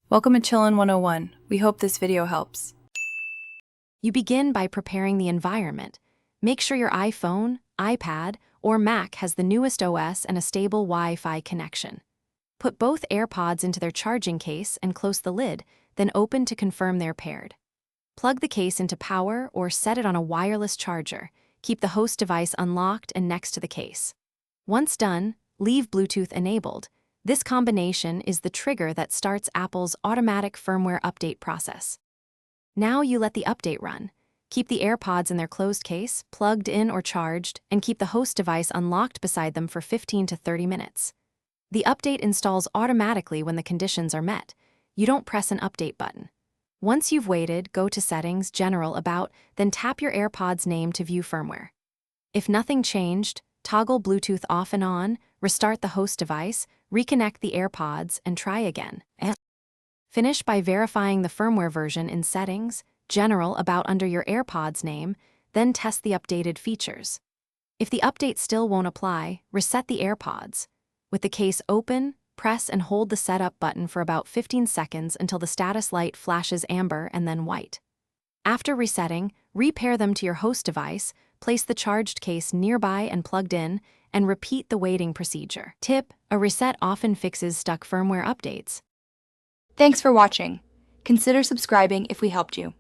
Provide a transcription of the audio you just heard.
Welcome to Chillin' 101. We hope this video helps. You begin by preparing the environment. Make sure your iPhone, iPad, or Mac has the newest OS and a stable Wi-Fi connection. Put both AirPods into their charging case and close the lid, then open to confirm they're paired. Plug the case into power or set it on a wireless charger. Keep the host device unlocked and next to the case. Once done, leave Bluetooth enabled. This combination is the trigger that starts Apple's automatic firmware update process. Now you let the update run. Keep the AirPods in their closed case, plugged in or charged, and keep the host device unlocked beside them for 15 to 30 minutes. The update installs automatically when the conditions are met. You don't press an update button. Once you've waited, go to Settings, General, About, then tap your AirPods name to view firmware. If nothing changed, toggle Bluetooth off and on, restart the host device, reconnect the AirPods, and try again. Finish by verifying the firmware version in Settings, General, About under your AirPods name, then test the updated features. If the update still won't apply, reset the AirPods. With the case open, press and hold the Setup button for about 15 seconds until the status light flashes amber and then white. After resetting, repair them to your host device, place the charged case nearby and plugged in, and repeat the waiting procedure. Tip: a reset often fixes stuck firmware updates. Thanks for watching. Consider subscribing if we helped you.